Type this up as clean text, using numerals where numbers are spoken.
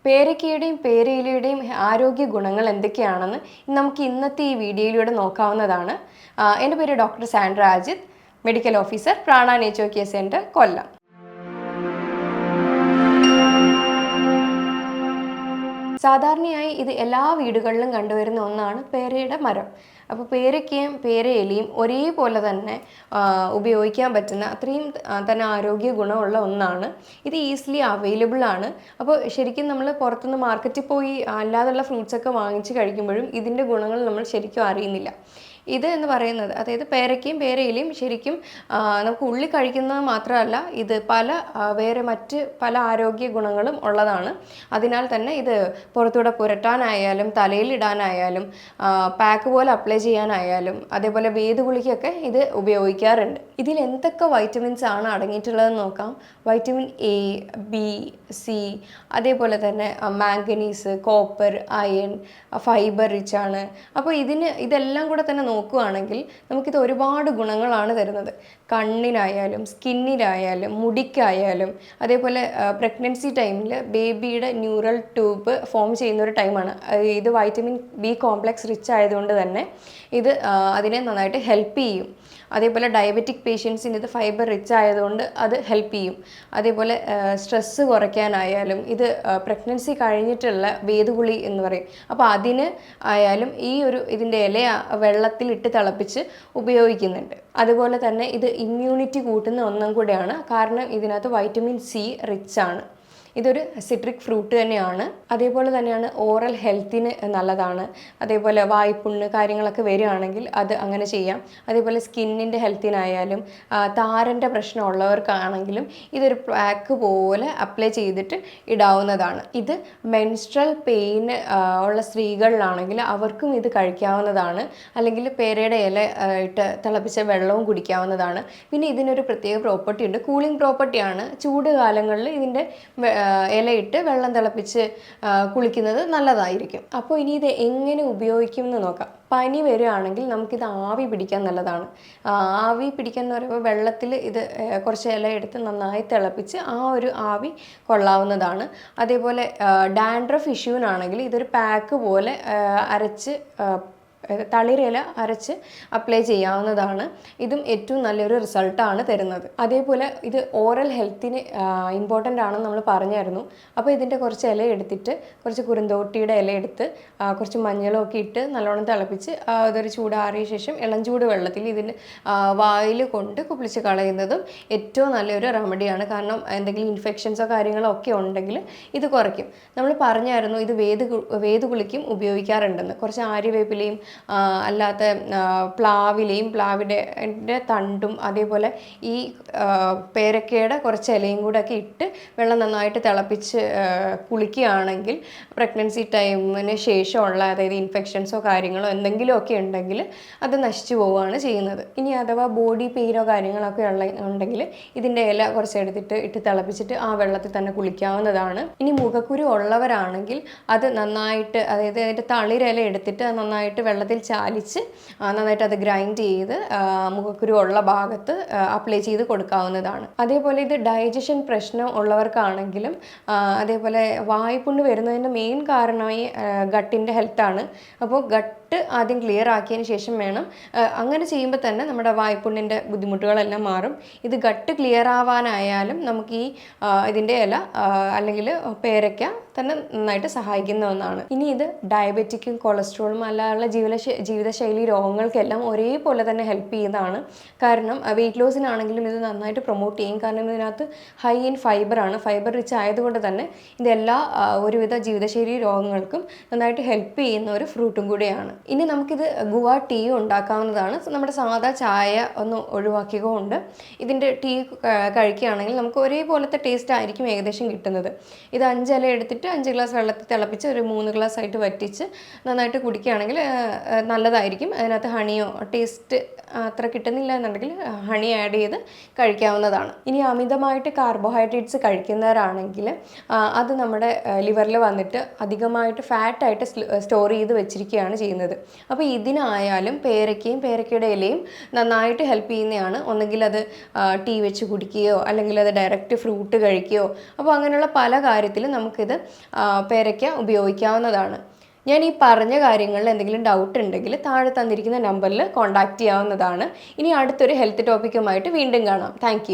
പേരയ്ക്കയുടെയും പേരയിലയുടെയും ആരോഗ്യ ഗുണങ്ങൾ എന്തൊക്കെയാണെന്ന് നമുക്ക് ഇന്നത്തെ ഈ വീഡിയോയിലൂടെ നോക്കാവുന്നതാണ്. എൻ്റെ പേര് doctor Sandra Ajith, medical officer, Prana nature care centre, Kollam. സാധാരണയായി ഇത് എല്ലാ വീടുകളിലും കണ്ടുവരുന്ന ഒന്നാണ് പേരയുടെ മരം. അപ്പോൾ പേരയ്ക്കയും പേരയിലയും ഒരേപോലെ തന്നെ ഉപയോഗിക്കാൻ പറ്റുന്ന അത്രയും തന്നെ ആരോഗ്യ ഗുണമുള്ള ഒന്നാണ്. ഇത് ഈസിലി അവൈലബിൾ ആണ്. അപ്പോൾ ശരിക്കും നമ്മൾ പുറത്തുനിന്ന് മാർക്കറ്റിൽ പോയി അല്ലാതുള്ള ഫ്രൂട്ട്സൊക്കെ വാങ്ങിച്ച് കഴിക്കുമ്പോഴും ഇതിൻ്റെ ഗുണങ്ങൾ നമ്മൾ ശരിക്കും അറിയുന്നില്ല. ഇത് എന്ന് പറയുന്നത്, അതായത് പേരയ്ക്കയും പേരയിലയും ശരിക്കും നമുക്ക് ഉള്ളി കഴിക്കുന്നത് മാത്രമല്ല, ഇത് വേറെ മറ്റ് പല ആരോഗ്യ ഗുണങ്ങളും ഉള്ളതാണ്. അതിനാൽ തന്നെ ഇത് പുറത്തൂടെ പുരട്ടാനായാലും തലയിലിടാനായാലും പാക്ക് പോലെ അപ്ലൈ ചെയ്യാനായാലും അതേപോലെ വേദഗുളിക്കൊക്കെ ഇത് ഉപയോഗിക്കാറുണ്ട്. ഇതിൽ എന്തൊക്കെ വൈറ്റമിൻസ് ആണ് അടങ്ങിയിട്ടുള്ളതെന്ന് നോക്കാം. വൈറ്റമിൻ എ, ബി, സി, അതേപോലെ തന്നെ manganese, copper, iron, fibre rich ആണ്. അപ്പോൾ ഇതെല്ലാം കൂടെ തന്നെ നോക്കുകയാണെങ്കിൽ നമുക്കിത് ഒരുപാട് ഗുണങ്ങളാണ് തരുന്നത്. കണ്ണിനായാലും സ്കിന്നിനായാലും മുടിക്കായാലും അതേപോലെ പ്രഗ്നൻസി ടൈമിൽ ബേബിയുടെ ന്യൂറൽ ട്യൂബ് ഫോം ചെയ്യുന്ന ഒരു ടൈമാണ്. ഇത് വൈറ്റമിൻ ബി കോംപ്ലക്സ് റിച്ച് ആയതുകൊണ്ട് തന്നെ ഇത് അതിനെ നന്നായിട്ട് ഹെൽപ്പ് ചെയ്യും. അതേപോലെ ഡയബറ്റിക് പേഷ്യൻസിന് ഇത് ഫൈബർ റിച്ച് ആയതുകൊണ്ട് അത് ഹെൽപ്പ് ചെയ്യും. അതേപോലെ സ്ട്രെസ്സ് കുറയ്ക്കാനായാലും ഇത് പ്രഗ്നൻസി കഴിഞ്ഞിട്ടുള്ള വേദഗുളി എന്ന് പറയും. അപ്പോൾ അതിന് ആയാലും ഇതിൻ്റെ ഇല വെള്ളത്തിലിട്ട് തിളപ്പിച്ച് ഉപയോഗിക്കുന്നുണ്ട്. അതുപോലെ തന്നെ ഇത് ഇമ്മ്യൂണിറ്റി കൂട്ടുന്ന ഒന്നും കൂടെയാണ്. കാരണം ഇതിനകത്ത് വൈറ്റമിൻ സി റിച്ച് ആണ്. ഇതൊരു സിട്രിക് ഫ്രൂട്ട് തന്നെയാണ്. അതേപോലെ തന്നെയാണ് ഓറൽ ഹെൽത്തിന് നല്ലതാണ്. അതേപോലെ വായ്പുണ്ണ് കാര്യങ്ങളൊക്കെ വരികയാണെങ്കിൽ അത് അങ്ങനെ ചെയ്യാം. അതേപോലെ സ്കിന്നിൻ്റെ ഹെൽത്തിനായാലും താരൻ്റെ പ്രശ്നമുള്ളവർക്കാണെങ്കിലും ഇതൊരു പാക്ക് പോലെ അപ്ലൈ ചെയ്തിട്ട് ഇടാവുന്നതാണ്. ഇത് മെൻസ്ട്രൽ പെയിൻ ഉള്ള സ്ത്രീകളിലാണെങ്കിൽ അവർക്കും ഇത് കഴിക്കാവുന്നതാണ്. അല്ലെങ്കിൽ പേരയുടെ ഇല ഇട്ട് തിളപ്പിച്ച വെള്ളവും കുടിക്കാവുന്നതാണ്. പിന്നെ ഇതിനൊരു പ്രത്യേക പ്രോപ്പർട്ടി ഉണ്ട്, കൂളിംഗ് പ്രോപ്പർട്ടിയാണ്. ചൂട് കാലങ്ങളിൽ ഇതിൻ്റെ ഇലയിട്ട് വെള്ളം തിളപ്പിച്ച് കുളിക്കുന്നത് നല്ലതായിരിക്കും. അപ്പോൾ ഇനി ഇത് എങ്ങനെ ഉപയോഗിക്കുമെന്ന് നോക്കാം. പനി വരികയാണെങ്കിൽ നമുക്കിത് ആവി പിടിക്കാൻ നല്ലതാണ്. ആവി പിടിക്കാൻ എന്ന് പറയുമ്പോൾ വെള്ളത്തിൽ ഇത് കുറച്ച് ഇല എടുത്ത് നന്നായി തിളപ്പിച്ച് ഒരു ആവി കൊള്ളാവുന്നതാണ്. അതേപോലെ ഡാൻഡ്രഫ് ഇഷ്യൂവിനാണെങ്കിൽ ഇതൊരു പാക്ക് പോലെ അരച്ച് തളിരില അരച്ച് അപ്ലൈ ചെയ്യാവുന്നതാണ്. ഇതും ഏറ്റവും നല്ലൊരു റിസൾട്ടാണ് തരുന്നത്. അതേപോലെ ഇത് ഓറൽ ഹെൽത്തിന് ഇമ്പോർട്ടൻ്റ് ആണെന്ന് നമ്മൾ പറഞ്ഞായിരുന്നു. അപ്പോൾ ഇതിൻ്റെ കുറച്ച് ഇല എടുത്തിട്ട് കുറച്ച് കുറുന്തോട്ടിയുടെ ഇല എടുത്ത് കുറച്ച് മഞ്ഞളൊക്കെ ഇട്ട് നല്ലോണം തിളപ്പിച്ച് അതൊരു ചൂടാറിയ ശേഷം ഇളം ചൂട് വെള്ളത്തിൽ ഇതിന് വായിൽ കൊണ്ട് കുപ്പിളിച്ച് കളയുന്നതും ഏറ്റവും നല്ലൊരു റെമഡിയാണ്. കാരണം എന്തെങ്കിലും ഇൻഫെക്ഷൻസോ കാര്യങ്ങളോ ഒക്കെ ഉണ്ടെങ്കിൽ ഇത് കുറയ്ക്കും. നമ്മൾ പറഞ്ഞായിരുന്നു ഇത് വേദഗുളിക്കും ഉപയോഗിക്കാറുണ്ടെന്ന്. കുറച്ച് ആര്യവേപ്പിലയും അല്ലാത്ത പ്ലാവിൻ്റെ തണ്ടും അതേപോലെ ഈ പേരക്കയുടെ കുറച്ച് ഇലയും കൂടെ ഒക്കെ ഇട്ട് വെള്ളം നന്നായിട്ട് തിളപ്പിച്ച് കുളിക്കുകയാണെങ്കിൽ പ്രഗ്നൻസി ടൈമിന് ശേഷമുള്ള, അതായത് ഇൻഫെക്ഷൻസോ കാര്യങ്ങളോ എന്തെങ്കിലുമൊക്കെ ഉണ്ടെങ്കിൽ അത് നശിച്ചു പോവുകയാണ് ചെയ്യുന്നത്. ഇനി അഥവാ ബോഡി പെയിനോ കാര്യങ്ങളൊക്കെ ഉണ്ടെങ്കിൽ ഇതിൻ്റെ ഇല കുറച്ചെടുത്തിട്ട് ഇട്ട് തിളപ്പിച്ചിട്ട് ആ വെള്ളത്തിൽ തന്നെ കുളിക്കാവുന്നതാണ്. ഇനി മുഖക്കുരു ഉള്ളവരാണെങ്കിൽ അത് നന്നായിട്ട്, അതായത് അതിൻ്റെ തളിരില എടുത്തിട്ട് നന്നായിട്ട് വെള്ളത്തിൽ ചാലിച്ച് നന്നായിട്ട് അത് ഗ്രൈൻഡ് ചെയ്ത് മുഖക്കുരു ഉള്ള ഭാഗത്ത് അപ്ലൈ ചെയ്ത് കൊടുക്കാവുന്നതാണ്. അതേപോലെ ഇത് ഡൈജഷൻ പ്രശ്നം ഉള്ളവർക്കാണെങ്കിലും അതേപോലെ വായ്പുണ്ണ് വരുന്നതിൻ്റെ മെയിൻ കാരണമായി ഗട്ടിൻ്റെ ഹെൽത്താണ്. അപ്പോൾ ഗട്ട് ആദ്യം ക്ലിയർ ആക്കിയതിന് ശേഷം വേണം. അങ്ങനെ ചെയ്യുമ്പോൾ തന്നെ നമ്മുടെ വായ്പുണ്ണിൻ്റെ ബുദ്ധിമുട്ടുകളെല്ലാം മാറും. ഇത് ഗട്ട് ക്ലിയർ ആവാനായാലും നമുക്ക് ഇതിൻ്റെ ഇല അല്ലെങ്കിൽ പേരയ്ക്ക തന്നെ നന്നായിട്ട് സഹായിക്കുന്ന ഒന്നാണ്. ഇനി ഇത് ഡയബറ്റിക്കും കൊളസ്ട്രോളും അല്ലാതെ ജീവിതശൈലി രോഗങ്ങൾക്കെല്ലാം ഒരേപോലെ തന്നെ ഹെൽപ്പ് ചെയ്യുന്നതാണ്. കാരണം വെയിറ്റ് ലോസിനാണെങ്കിലും ഇത് നന്നായിട്ട് പ്രൊമോട്ട് ചെയ്യും. കാരണം ഇതിനകത്ത് ഹൈ ഇൻ ഫൈബറാണ്. ഫൈബർ റിച്ച് ആയതുകൊണ്ട് തന്നെ ഇതെല്ലാ ഒരുവിധ ജീവിതശൈലി രോഗങ്ങൾക്കും നന്നായിട്ട് ഹെൽപ്പ് ചെയ്യുന്ന ഒരു ഫ്രൂട്ടും കൂടിയാണ്. ഇനി നമുക്കിത് ഗുവ ടീ ഉണ്ടാക്കാവുന്നതാണ്. നമ്മുടെ സാധാ ചായ ഒന്ന് ഒഴിവാക്കിയതുകൊണ്ട് ഇതിൻ്റെ ടീ കഴിക്കുകയാണെങ്കിൽ നമുക്ക് ഒരേപോലത്തെ ടേസ്റ്റ് ആയിരിക്കും ഏകദേശം കിട്ടുന്നത്. ഇത് 5 ഇല എടുത്തിട്ട് 5 ഗ്ലാസ് വെള്ളത്തിൽ തിളപ്പിച്ച് ഒരു 3 ഗ്ലാസ് ആയിട്ട് വറ്റിച്ച് നന്നായിട്ട് കുടിക്കുകയാണെങ്കിൽ നല്ലതായിരിക്കും. അതിനകത്ത് ഹണിയോ ടേസ്റ്റ് അത്ര കിട്ടുന്നില്ല എന്നുണ്ടെങ്കിൽ ഹണി ആഡ് ചെയ്ത് കഴിക്കാവുന്നതാണ്. ഇനി അമിതമായിട്ട് കാർബോഹൈഡ്രേറ്റ്സ് കഴിക്കുന്നവരാണെങ്കിൽ അത് നമ്മുടെ ലിവറിൽ വന്നിട്ട് അധികമായിട്ട് ഫാറ്റായിട്ട് സ്റ്റോർ ചെയ്ത് വെച്ചിരിക്കുകയാണ് ചെയ്യുന്നത്. അപ്പോൾ ഇതിനായാലും പേരയ്ക്കയും പേരയ്ക്കയുടെ ഇലയും നന്നായിട്ട് ഹെൽപ്പ് ചെയ്യുന്നതാണ്. ഒന്നുകിൽ അത് ടീ വെച്ച് കുടിക്കുകയോ അല്ലെങ്കിൽ അത് ഡയറക്റ്റ് ഫ്രൂട്ട് കഴിക്കുകയോ, അപ്പോൾ അങ്ങനെയുള്ള പല കാര്യത്തിലും നമുക്കിത് പേരയ്ക്ക ഉപയോഗിക്കാവുന്നതാണ്. ഞാൻ ഈ പറഞ്ഞ കാര്യങ്ങളിൽ എന്തെങ്കിലും ഡൗട്ട് ഉണ്ടെങ്കിൽ താഴെ തന്നിരിക്കുന്ന നമ്പറിൽ കോൺടാക്റ്റ് ചെയ്യാവുന്നതാണ്. ഇനി അടുത്തൊരു ഹെൽത്ത് ടോപ്പിക്കുമായിട്ട് വീണ്ടും കാണാം. താങ്ക്